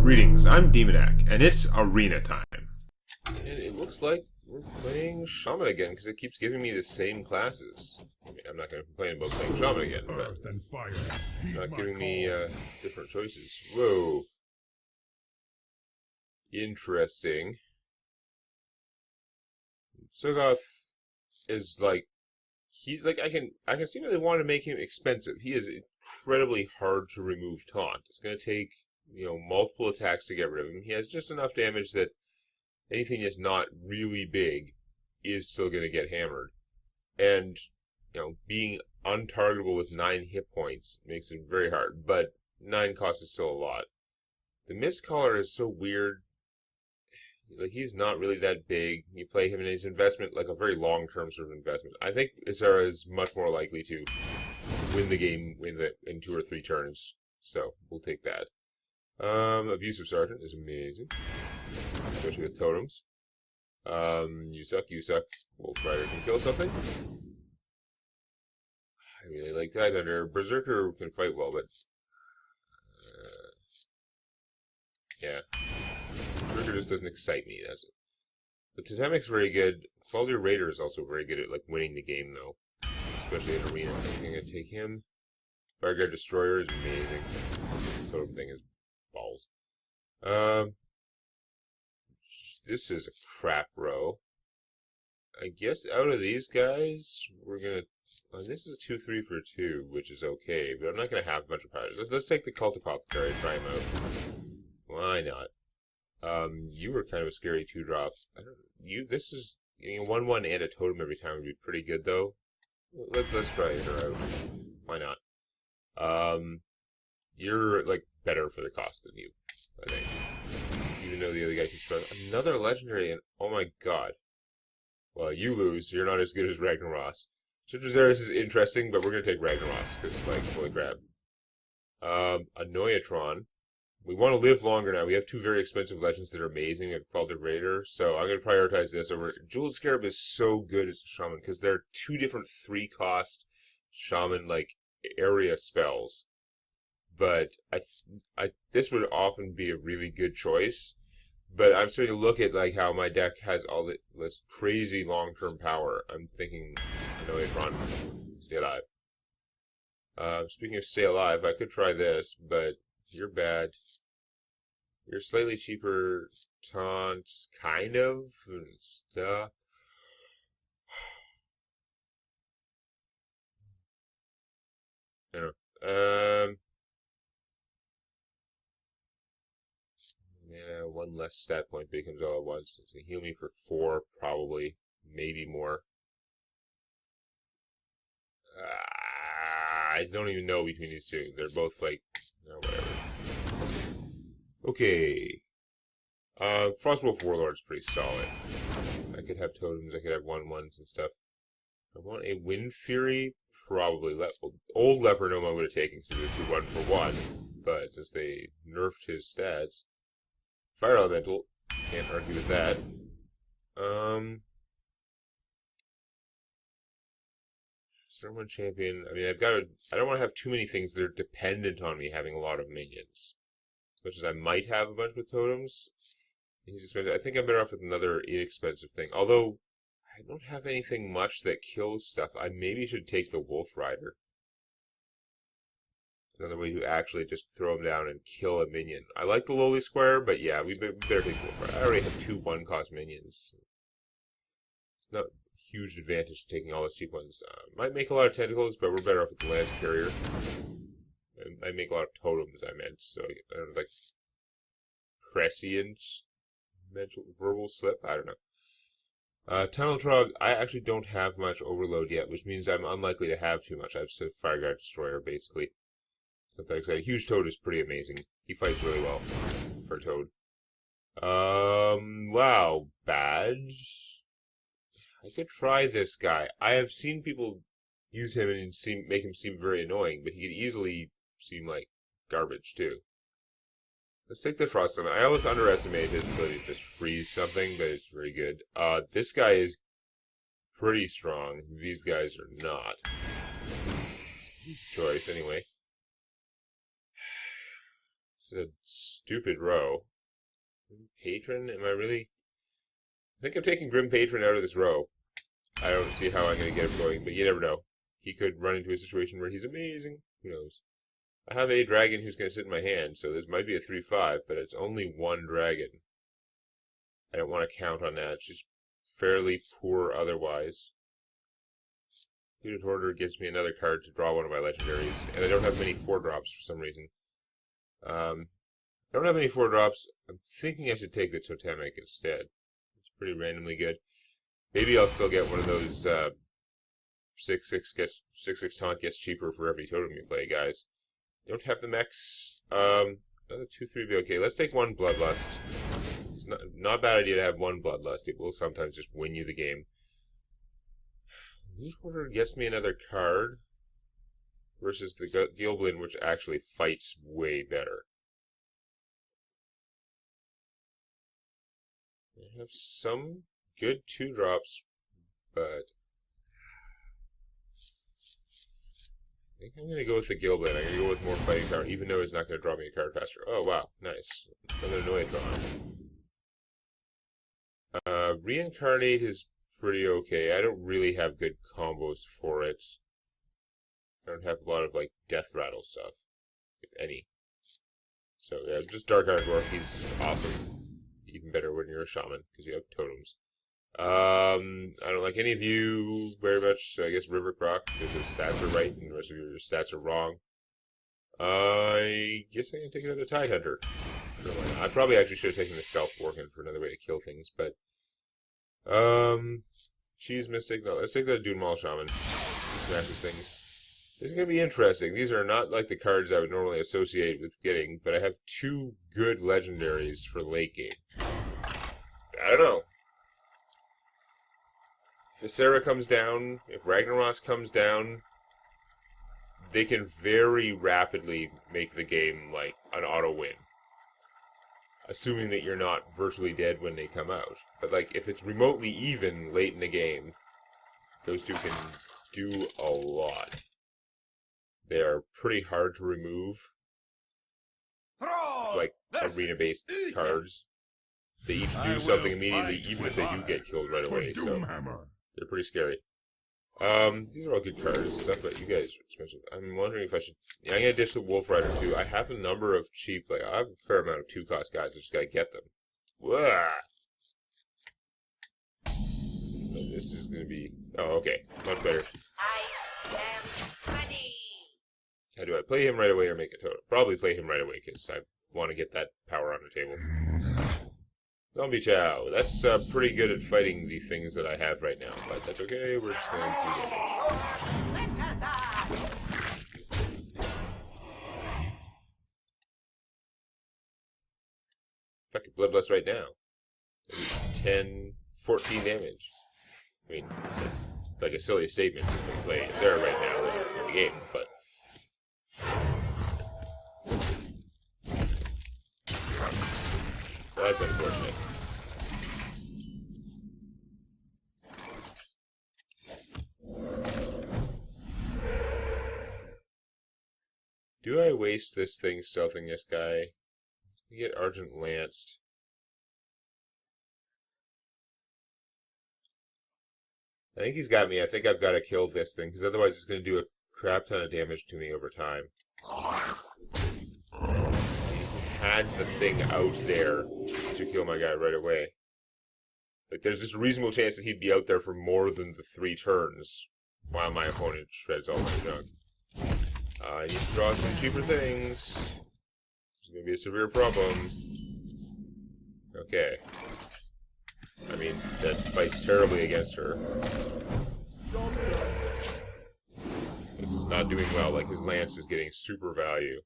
Greetings, I'm Demonac, and it's arena time. And it looks like we're playing Shaman again, because it keeps giving me the same classes. I mean, I'm not going to complain about playing Shaman again, but Earth and fire, not giving me different choices. Whoa. Interesting. Sugoth is like, he's like, I can see why they want to make him expensive. He is incredibly hard to remove taunt. It's going to take, multiple attacks to get rid of him. He has just enough damage that anything that's not really big is still going to get hammered. And, being untargetable with 9 hit points makes it very hard, but 9 cost is still a lot. The Mist Caller is so weird. Like, he's not really that big. You play him in his investment, like a very long-term sort of investment. I think Isara is much more likely to win the game in 2 or 3 turns, so we'll take that. Abusive Sergeant is amazing, especially with totems. You suck. Wolf Rider can kill something. I really like Tidehunter. Berserker can fight well, but yeah. Berserker just doesn't excite me, that's it. The Totemic's very good. Falder Raider is also very good at winning the game though. Especially in arena. I think I'm gonna take him. Fireguard Destroyer is amazing. Totem thing is balls. This is a crap row. I guess out of these guys, we're gonna. This is a 2-3 for 2, which is okay, but I'm not gonna have a bunch of powers. Let's take the Cult Apothecary and try him out. Why not? You were kind of a scary 2-drop. This is getting a 1/1 and a totem every time would be pretty good though. Let's try her out. Why not? You're like better for the cost than you, I think. Even though the other guy can struggle. Another legendary, and oh my god. Well, you lose. You're not as good as Ragnaros. Citrazaris is interesting, but we're gonna take Ragnaros because, holy crap. Annoyatron. We want to live longer now. We have 2 very expensive legends that are amazing at Falder Raider, so I'm going to prioritize this over. Jeweled Scarab is so good as a Shaman because they're 2 different 3-cost Shaman area spells. But this would often be a really good choice. But I'm starting to look at how my deck has all this crazy long-term power. I'm thinking Annoyatron, stay alive. Speaking of stay alive, I could try this, but you're bad. You're slightly cheaper taunts, kind of, and stuff. I don't know. Yeah, 1 less stat point becomes all at once. So heal me for 4, probably, maybe more. I don't even know between these 2. They're both whatever. Okay. Frostwolf Warlord's pretty solid. I could have totems, I could have 1/1s and stuff. I want a Wind Fury, probably. Old Leopard I would have taken because it's a 1-for-1, but since they nerfed his stats. Fire Elemental, can't argue with that. Sermon Champion, I mean, I don't want to have too many things that are dependent on me having a lot of minions. As much as I might have a bunch with totems, he's expensive. I think I'm better off with another inexpensive thing. Although, I don't have anything much that kills stuff. I maybe should take the Wolf Rider. Another way to actually just throw him down and kill a minion. I like the Lowly Square, but yeah, we better take the Wolf Rider. I already have 2 1-cost minions. It's not a huge advantage taking all those cheap ones. Might make a lot of tentacles, but we're better off with the Lance Carrier. I make a lot of totems, I meant. So, I don't know, like prescient mental verbal slip? I don't know. Tunnel Trog, I actually don't have much overload yet, which means I'm unlikely to have too much. I have Fireguard Destroyer, basically. It's not that exciting. Huge Toad is pretty amazing. He fights really well for a Toad. Wow, bad. I could try this guy. I have seen people use him and make him seem very annoying, but he could easily seem like garbage too. Let's take the Frost Element. I always underestimate his ability to just freeze something, but it's very good. This guy is pretty strong. These guys are not. Choice, anyway. This is a stupid row. Patron? Am I really? I think I'm taking Grim Patron out of this row. I don't see how I'm going to get him going, but you never know. He could run into a situation where he's amazing. Who knows? I have a dragon who's going to sit in my hand, so this might be a 3/5, but it's only one dragon. I don't want to count on that. It's just fairly poor otherwise. Looted Hoarder gives me another card to draw one of my legendaries, and I don't have many 4-drops for some reason. I don't have any 4-drops. I'm thinking I should take the Totemic instead. It's pretty randomly good. Maybe I'll still get one of those 6/6 taunt gets cheaper for every totem you play, guys. Don't have the mechs. Another 2/3 be okay. Let's take one Bloodlust. It's not a bad idea to have one Bloodlust. It will sometimes just win you the game. Loot Hoarder gets me another card versus the Gilblin, which actually fights way better. I have some good 2-drops, but I think I'm going to go with the Gilblin. I'm going to go with more fighting power, even though it's not going to draw me a card faster. Oh, wow. Nice. Another Noitron. Reincarnate is pretty okay. I don't really have good combos for it. I don't have a lot of, like, Death Rattle stuff, if any. So, yeah, just Dark Iron Dwarf. He's awesome. Even better when you're a Shaman, because you have totems. I don't like any of you very much, so I guess River Croc, because his stats are right and the rest of your stats are wrong. I guess I'm going to take another Tide Hunter. I probably actually should have taken the Stealth Working for another way to kill things, but Cheese Mystic, no, let's take the Dune Mall Shaman. He smashes things. This is going to be interesting. These are not like the cards I would normally associate with getting, but I have 2 good legendaries for late game. I don't know. If Sarah comes down, if Ragnaros comes down, they can very rapidly make the game like an auto win. Assuming that you're not virtually dead when they come out. But like if it's remotely even late in the game, those two can do a lot. They are pretty hard to remove. Like arena-based cards. They each do something immediately, even if they do get killed right away. So they're pretty scary. These are all good cards. Stuff that you guys are expensive. I'm wondering if I should. Yeah, I'm gonna ditch the Wolf Rider too. I have a number of cheap. Like I have a fair amount of 2-cost guys. I just gotta get them. Wah! So this is gonna be. Oh, okay, much better. I am ready. How do I play him right away or make a totem? Probably play him right away because I want to get that power on the table. Zombie Chow. That's pretty good at fighting the things that I have right now, but that's okay. We're just going to get it. If I could Bloodlust right now, maybe 10, 14 damage. I mean, it's like a silly statement to play Sarah right now in the game, but. Well, that's unfortunate. Do I waste this thing stealthing this guy? I get Argent Lanced. I think he's got me. I think I've got to kill this thing, because otherwise it's going to do a crap ton of damage to me over time. Had the thing out there to kill my guy right away. Like, there's this reasonable chance that he'd be out there for more than the 3 turns, while my opponent shreds all my junk. I need to draw some cheaper things. It's going to be a severe problem. Okay. I mean, that fights terribly against her. This is not doing well, like his lance is getting super value.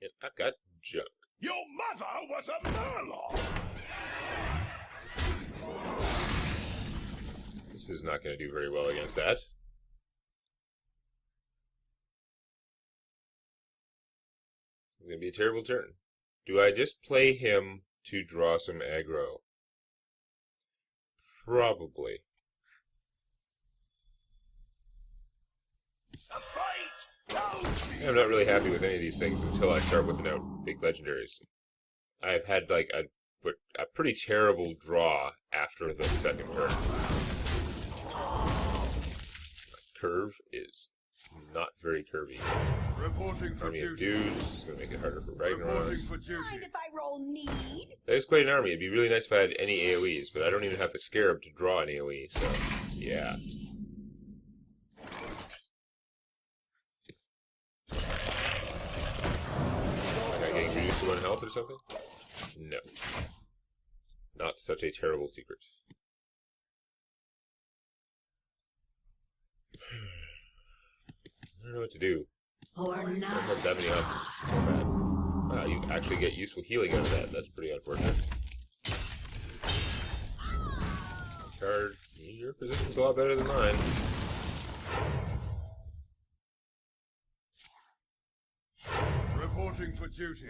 And I've got junk. Your mother was a murloc! This is not going to do very well against that. It's going to be a terrible turn. Do I just play him to draw some aggro? Probably. A fight I'm not really happy with any of these things until I start whipping out big legendaries. I've had like a pretty terrible draw after the second turn. My curve is not very curvy. Reporting for Army of duty. dudes is going to make it harder for Ragnaros. Reporting for duty. Mind if I roll need? That is quite an army. It'd be really nice if I had any AoEs, but I don't even have the Scarab to draw an AoE, so yeah. Am I getting reduced to 1 health or something? No. Not such a terrible secret. I don't know what to do. Or I don't not? have that many options. Combat. Wow, you actually get useful healing out of that. That's pretty unfortunate. Card, your position's a lot better than mine. Reporting for duty.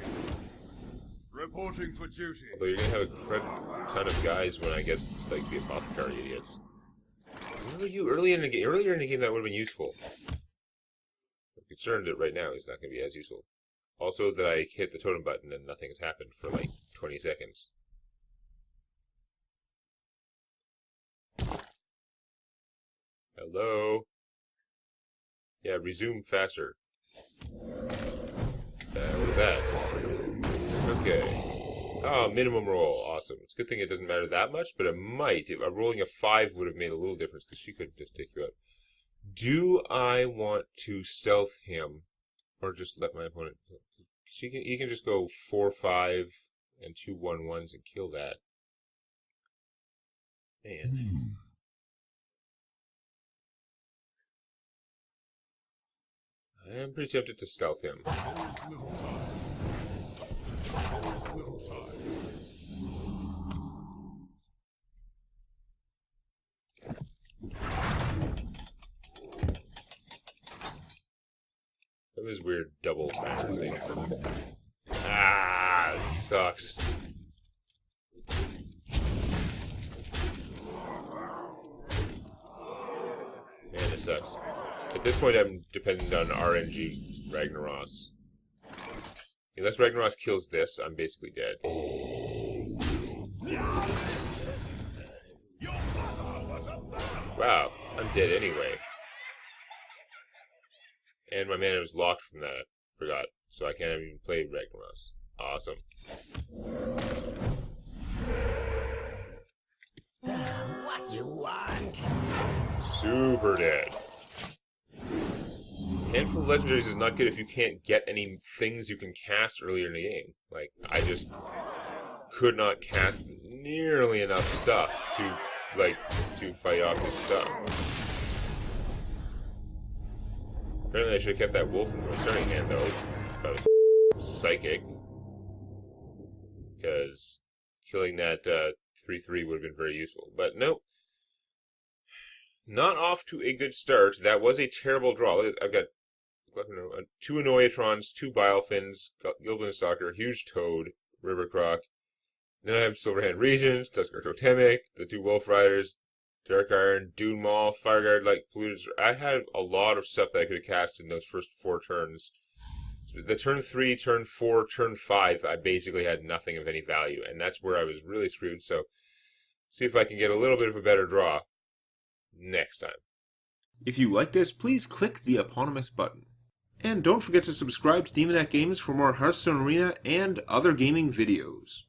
Reporting for duty. Although you're gonna have a ton of guys when I get like the apothecary idiots. Remember you earlier in the game that would have been useful. I'm concerned that right now it's not gonna be as useful. Also that I hit the totem button and nothing has happened for like 20 seconds. Hello? Yeah, resume faster. What is that? Okay. Oh, minimum roll. Awesome. It's a good thing it doesn't matter that much, but it might. If rolling a 5 would have made a little difference, because she could just take you out. Do I want to stealth him, or just let my opponent... He can just go 4-5 and 2 1-1s and kill that. Man. I am pretty tempted to stealth him. That was weird double banner thing. Ah, this sucks. Man, this sucks. At this point, I'm dependent on RNG Ragnaros. Unless Ragnaros kills this, I'm basically dead. Wow, I'm dead anyway. And my mana was locked from that. Forgot. So I can't even play Ragnaros. Awesome. What you want? Super dead. Handful of legendaries is not good if you can't get any things you can cast earlier in the game. Like, I just could not cast nearly enough stuff to fight off his stuff. Apparently I should have kept that wolf in my starting hand, though, if I was psychic. Because killing that 3-3 would have been very useful. But nope. Not off to a good start. That was a terrible draw. I've got 2 Annoyatrons, 2 Bilefins, Gilbin Stalker, huge Toad, River Croc. Then I have Silverhand Regents, Tuskar Totemic, the 2 Wolf Riders, Dark Iron, Dune Maul, Fireguard, like Polluters. I had a lot of stuff that I could have cast in those first 4 turns. The turn 3, turn 4, turn 5, I basically had nothing of any value, and that's where I was really screwed. So, see if I can get a little bit of a better draw next time. If you like this, please click the eponymous button. And don't forget to subscribe to Demonac Games for more Hearthstone Arena and other gaming videos.